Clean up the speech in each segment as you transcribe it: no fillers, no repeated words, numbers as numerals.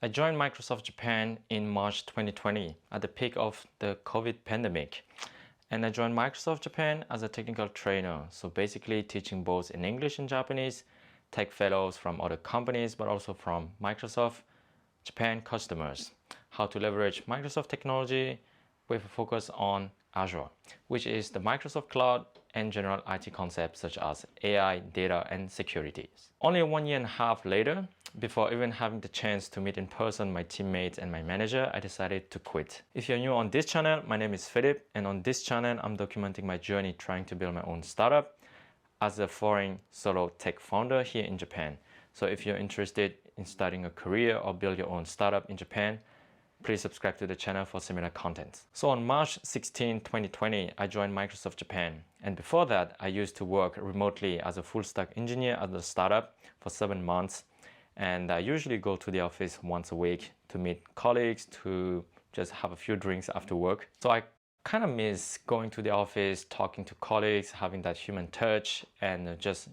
I joined Microsoft Japan in March 2020 at the peak of the COVID pandemic. And I joined Microsoft Japan as a technical trainer. So basically teaching both in English and Japanese, tech fellows from other companies, but also from Microsoft Japan customers, how to leverage Microsoft technology with a focus on Azure, which is the Microsoft Cloud and general IT concepts such as AI, data, and security. Only 1.5 years later, before even having the chance to meet in person my teammates and my manager, I decided to quit. If you're new on this channel, my name is Philip, and on this channel, I'm documenting my journey trying to build my own startup as a foreign solo tech founder here in Japan. So if you're interested in starting a career or build your own startup in Japan, please subscribe to the channel for similar content. So on March 16, 2020, I joined Microsoft Japan. And before that, I used to work remotely as a full stack engineer at the startup for 7 months. And I usually go to the office once a week to meet colleagues, to just have a few drinks after work. So I kind of miss going to the office, talking to colleagues, having that human touch, and just,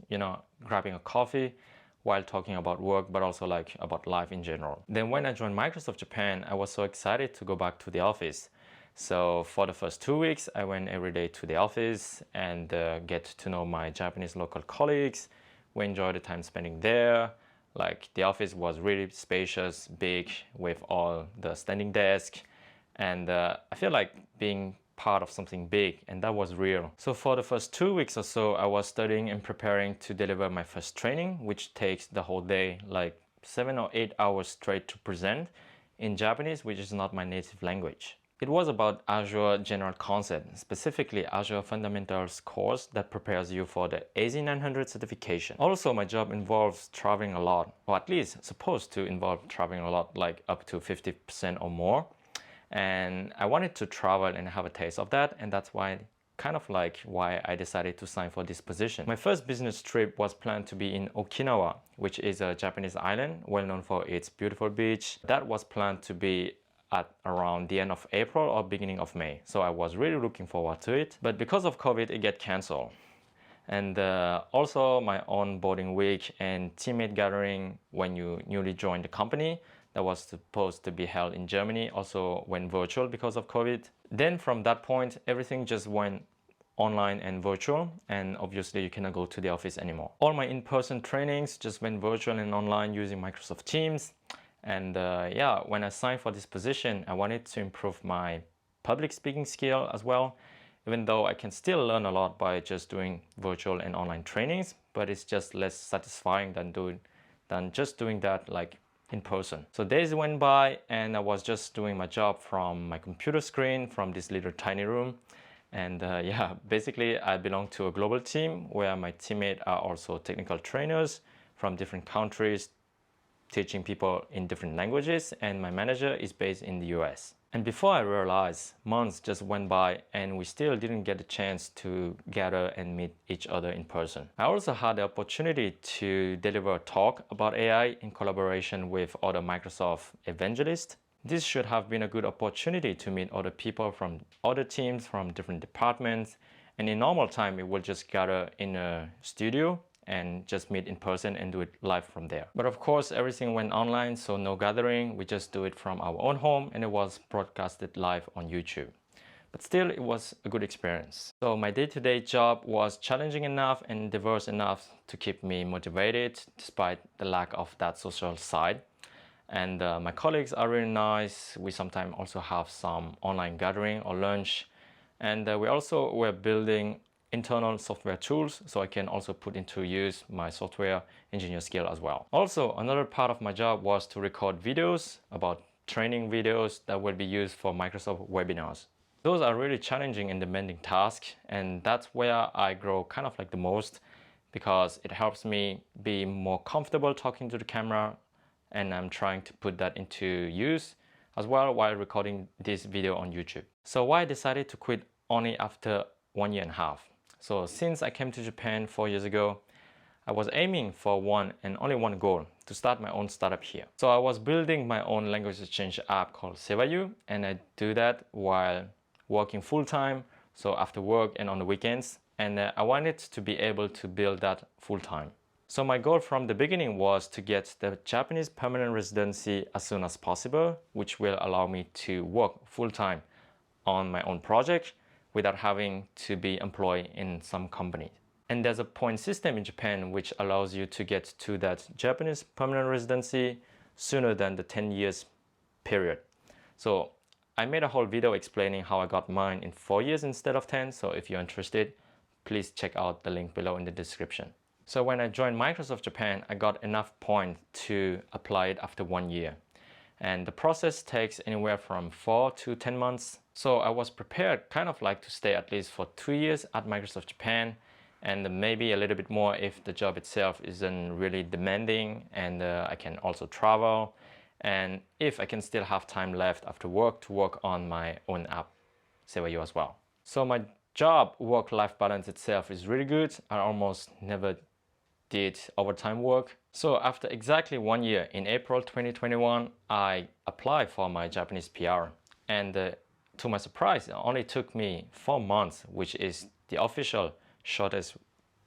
grabbing a coffee while talking about work, but also like about life in general. Then when I joined Microsoft Japan, I was so excited to go back to the office. So for the first 2 weeks, I went every day to the office and get to know my Japanese local colleagues. We enjoyed the time spending there. Like the office was really spacious, big, with all the standing desk. And I feel like being part of something big, and that was real. So for the first 2 weeks or so, I was studying and preparing to deliver my first training, which takes the whole day, like 7 or 8 hours straight to present in Japanese, which is not my native language. It was about Azure general concept, specifically Azure Fundamentals course that prepares you for the AZ900 certification. Also, my job involves traveling a lot, or at least supposed to involve traveling a lot, like up to 50% or more. And I wanted to travel and have a taste of that, and that's why I decided to sign for this position. My first business trip was planned to be in Okinawa, which is a Japanese island well known for its beautiful beach. That was planned to be at around the end of April or beginning of May. So I was really looking forward to it. But because of COVID, it got canceled. And also my onboarding week and teammate gathering when you newly join the company that was supposed to be held in Germany also went virtual because of COVID. Then from that point, everything just went online and virtual, and obviously you cannot go to the office anymore. All my in-person trainings just went virtual and online using Microsoft Teams. And when I signed for this position, I wanted to improve my public speaking skill as well, even though I can still learn a lot by just doing virtual and online trainings, but it's just less satisfying than just doing that like in person. So days went by and I was just doing my job from my computer screen from this little tiny room. And basically I belong to a global team where my teammates are also technical trainers from different countries, teaching people in different languages, and my manager is based in the US. And before I realized, months just went by and we still didn't get a chance to gather and meet each other in person. I also had the opportunity to deliver a talk about AI in collaboration with other Microsoft evangelists. This should have been a good opportunity to meet other people from other teams from different departments. And in normal time, we will just gather in a studio and just meet in person and do it live from there. But of course, everything went online, so no gathering. We just do it from our own home, and it was broadcasted live on YouTube. But still, it was a good experience. So my day-to-day job was challenging enough and diverse enough to keep me motivated despite the lack of that social side. And my colleagues are really nice. We sometimes also have some online gathering or lunch. And we also were building internal software tools, so I can also put into use my software engineer skill as well. Also, another part of my job was to record videos about training videos that will be used for Microsoft webinars. Those are really challenging and demanding tasks, and that's where I grow kind of like the most, because it helps me be more comfortable talking to the camera, and I'm trying to put that into use as well while recording this video on YouTube. So why I decided to quit only after 1.5 years? So since I came to Japan 4 years ago, I was aiming for one and only one goal, to start my own startup here. So I was building my own language exchange app called Sevayu, and I do that while working full-time, so after work and on the weekends. And I wanted to be able to build that full-time. So my goal from the beginning was to get the Japanese permanent residency as soon as possible, which will allow me to work full-time on my own project without having to be employed in some company. And there's a point system in Japan which allows you to get to that Japanese permanent residency sooner than the 10 years period. So I made a whole video explaining how I got mine in 4 years instead of 10. So if you're interested, please check out the link below in the description. So when I joined Microsoft Japan, I got enough points to apply it after 1 year. And the process takes anywhere from 4 to 10 months. So I was prepared kind of like to stay at least for 2 years at Microsoft Japan, and maybe a little bit more if the job itself isn't really demanding, and I can also travel, and if I can still have time left after work to work on my own app, Seiwayu as well. So my job work-life balance itself is really good. I almost never did overtime work. So after exactly 1 year, in April 2021, I applied for my Japanese PR, and to my surprise, it only took me 4 months, which is the official shortest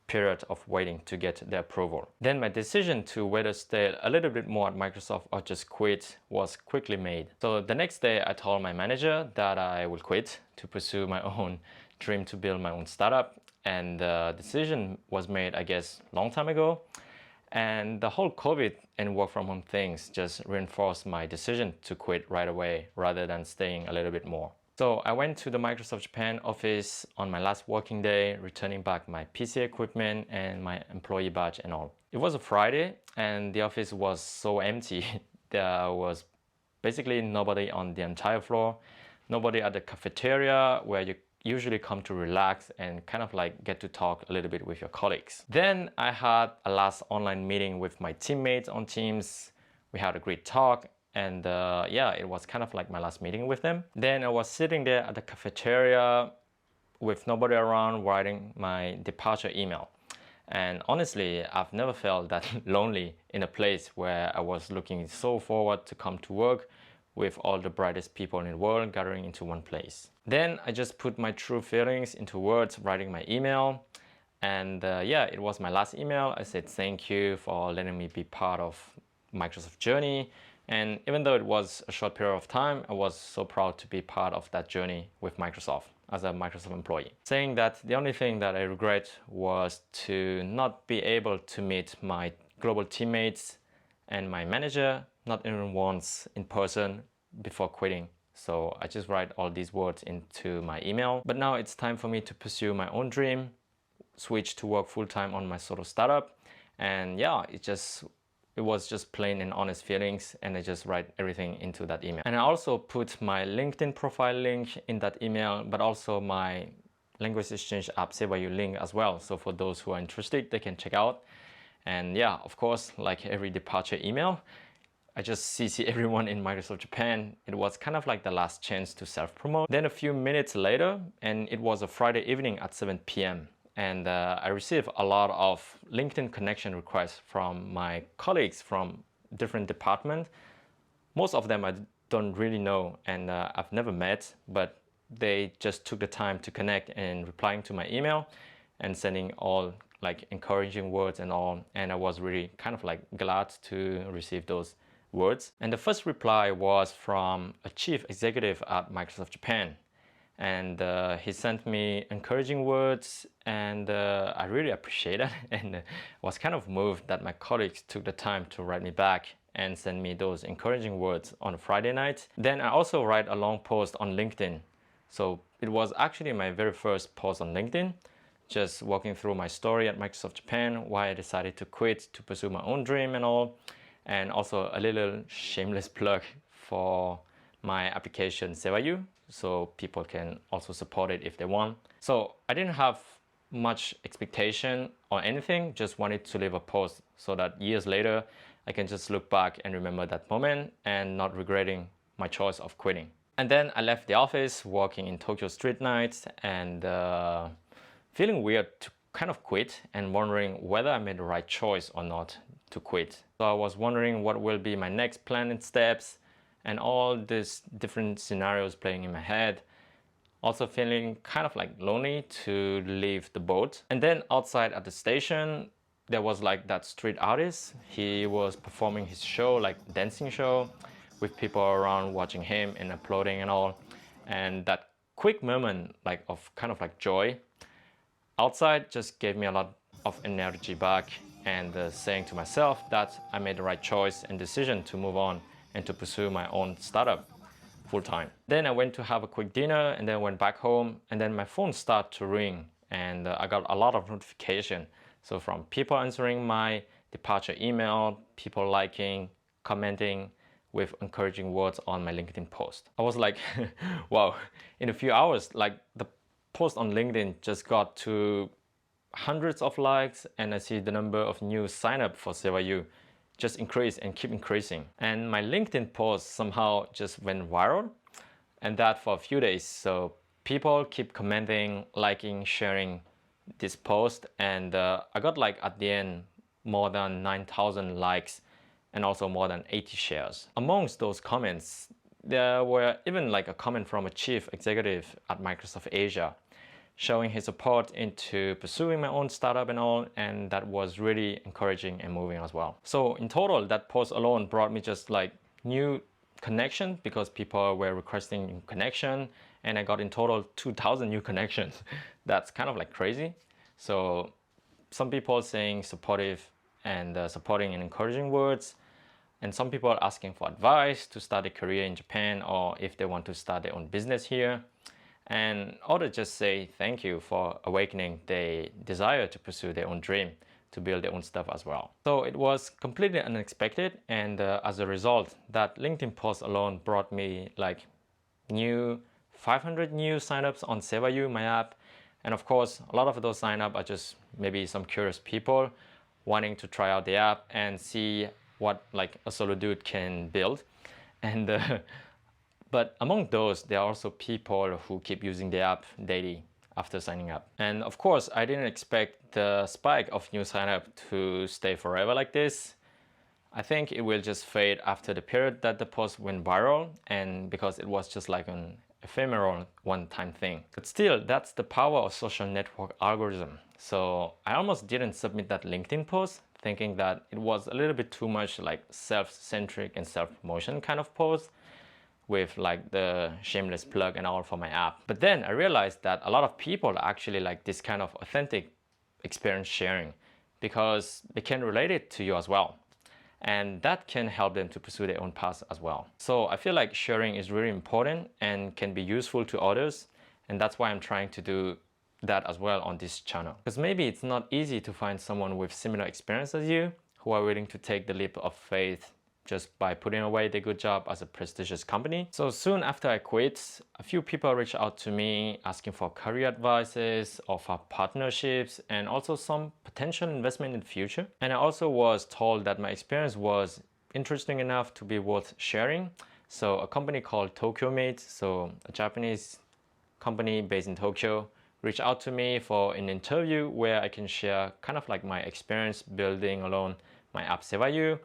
period of waiting to get the approval. Then my decision to whether stay a little bit more at Microsoft or just quit was quickly made. So the next day I told my manager that I will quit to pursue my own dream to build my own startup, and the decision was made, I guess, long time ago. And the whole COVID and work from home things just reinforced my decision to quit right away rather than staying a little bit more. So I went to the Microsoft Japan office on my last working day, returning back my PC equipment and my employee badge and all. It was a Friday and the office was so empty. There was basically nobody on the entire floor, nobody at the cafeteria where you usually come to relax and kind of like get to talk a little bit with your colleagues. Then I had a last online meeting with my teammates on Teams. We had a great talk. And yeah, it was kind of like my last meeting with them. Then I was sitting there at the cafeteria with nobody around writing my departure email. And honestly, I've never felt that lonely in a place where I was looking so forward to come to work with all the brightest people in the world gathering into one place. Then I just put my true feelings into words, writing my email. And yeah, it was my last email. I said thank you for letting me be part of Microsoft journey. And even though it was a short period of time, I was so proud to be part of that journey with Microsoft as a Microsoft employee. Saying that the only thing that I regret was to not be able to meet my global teammates and my manager, not even once in person before quitting. So I just write all these words into my email. But now it's time for me to pursue my own dream, switch to work full-time on my solo startup. And yeah, it was just plain and honest feelings, and I just write everything into that email. And I also put my LinkedIn profile link in that email, but also my language exchange app Seiwayu link as well. So for those who are interested, they can check out. And yeah, of course, like every departure email, I just CC everyone in Microsoft Japan. It was kind of like the last chance to self-promote. Then a few minutes later, and it was a Friday evening at 7 p.m. And I received a lot of LinkedIn connection requests from my colleagues from different departments. Most of them I don't really know and I've never met, but they just took the time to connect and replying to my email and sending all like encouraging words and all. And I was really kind of like glad to receive those words. And the first reply was from a chief executive at Microsoft Japan. And he sent me encouraging words, and I really appreciate it, and was kind of moved that my colleagues took the time to write me back and send me those encouraging words on a Friday night. Then I also write a long post on LinkedIn. So it was actually my very first post on LinkedIn, just walking through my story at Microsoft Japan, why I decided to quit to pursue my own dream and all, and also a little shameless plug for my application Seiwayu, so people can also support it if they want. So I didn't have much expectation or anything, just wanted to leave a post so that years later I can just look back and remember that moment and not regretting my choice of quitting. And then I left the office walking in Tokyo street nights and feeling weird to kind of quit and wondering whether I made the right choice or not to quit. So I was wondering what will be my next plan and steps, and all these different scenarios playing in my head. Also feeling kind of like lonely to leave the boat. And then outside at the station, there was like that street artist. He was performing his show, like dancing show, with people around watching him and applauding and all. And that quick moment like of kind of like joy outside just gave me a lot of energy back, and saying to myself that I made the right choice and decision to move on and to pursue my own startup full time. Then I went to have a quick dinner and then went back home, and then my phone started to ring, and I got a lot of notification. So from people answering my departure email, people liking, commenting with encouraging words on my LinkedIn post. I was like, wow, in a few hours, like the post on LinkedIn just got to hundreds of likes, and I see the number of new sign up for SevaU just increase and keep increasing. And my LinkedIn post somehow just went viral, and that for a few days. So people keep commenting, liking, sharing this post, and I got like at the end more than 9,000 likes and also more than 80 shares. Amongst those comments, there were even like a comment from a chief executive at Microsoft Asia showing his support into pursuing my own startup and all, and that was really encouraging and moving as well. So in total, that post alone brought me just like new connection, because people were requesting connection, and I got in total 2,000 new connections. That's kind of like crazy. So some people saying supportive and supporting and encouraging words, and some people asking for advice to start a career in Japan or if they want to start their own business here. And others just say thank you for awakening their desire to pursue their own dream, to build their own stuff as well. So it was completely unexpected, and as a result, that LinkedIn post alone brought me like 500 new signups on SevaU, my app. And of course, a lot of those signups are just maybe some curious people wanting to try out the app and see what like a solo dude can build. And but among those, there are also people who keep using the app daily after signing up. And of course, I didn't expect the spike of new sign up to stay forever like this. I think it will just fade after the period that the post went viral, and because it was just like an ephemeral one-time thing. But still, that's the power of social network algorithm. So I almost didn't submit that LinkedIn post, thinking that it was a little bit too much like self-centric and self-promotion kind of post, with like the shameless plug and all for my app. But then I realized that a lot of people actually like this kind of authentic experience sharing, because they can relate it to you as well. And that can help them to pursue their own path as well. So I feel like sharing is really important and can be useful to others. And that's why I'm trying to do that as well on this channel. Because maybe it's not easy to find someone with similar experience as you who are willing to take the leap of faith just by putting away their good job as a prestigious company. So soon after I quit, a few people reached out to me asking for career advices or for partnerships, and also some potential investment in the future. And I also was told that my experience was interesting enough to be worth sharing. So a company called TokyoMate, so a Japanese company based in Tokyo, reached out to me for an interview where I can share kind of like my experience building alone my app SevaU,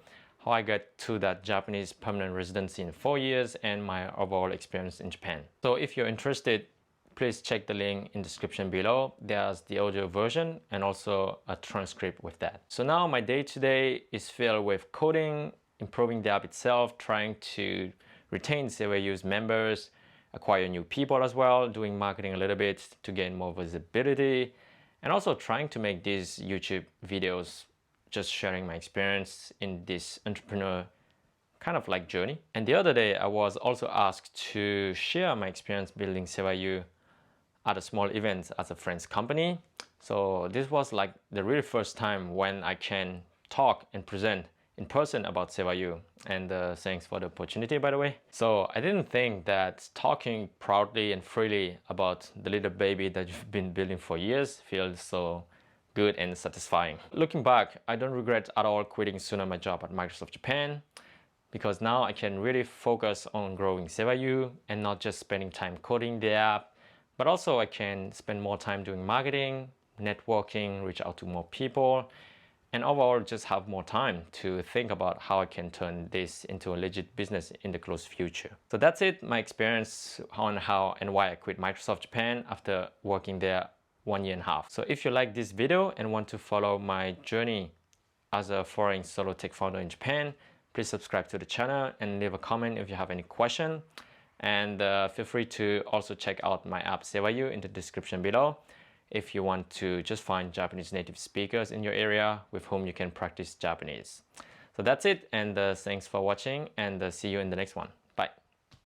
how I got to that Japanese permanent residency in 4 years, and my overall experience in Japan. So if you're interested, please check the link in the description below. There's the audio version and also a transcript with that. So now my day-to-day is filled with coding, improving the app itself, trying to retain SevaU's members, acquire new people as well, doing marketing a little bit to gain more visibility, and also trying to make these YouTube videos, just sharing my experience in this entrepreneur kind of like journey. And the other day I was also asked to share my experience building SevaU at a small event as a friend's company. So this was like the really first time when I can talk and present in person about SevaU, and thanks for the opportunity, by the way. So I didn't think that talking proudly and freely about the little baby that you've been building for years feels so good and satisfying. Looking back, I don't regret at all quitting sooner my job at Microsoft Japan, because now I can really focus on growing SevaU and not just spending time coding the app, but also I can spend more time doing marketing, networking, reach out to more people, and overall just have more time to think about how I can turn this into a legit business in the close future. So that's it, my experience on how and why I quit Microsoft Japan after working there 1.5 years. So if you like this video and want to follow my journey as a foreign solo tech founder in Japan, please subscribe to the channel and leave a comment if you have any question. And feel free to also check out my app Sewayu in the description below if you want to just find Japanese native speakers in your area with whom you can practice Japanese. So that's it, and thanks for watching, and see you in the next one.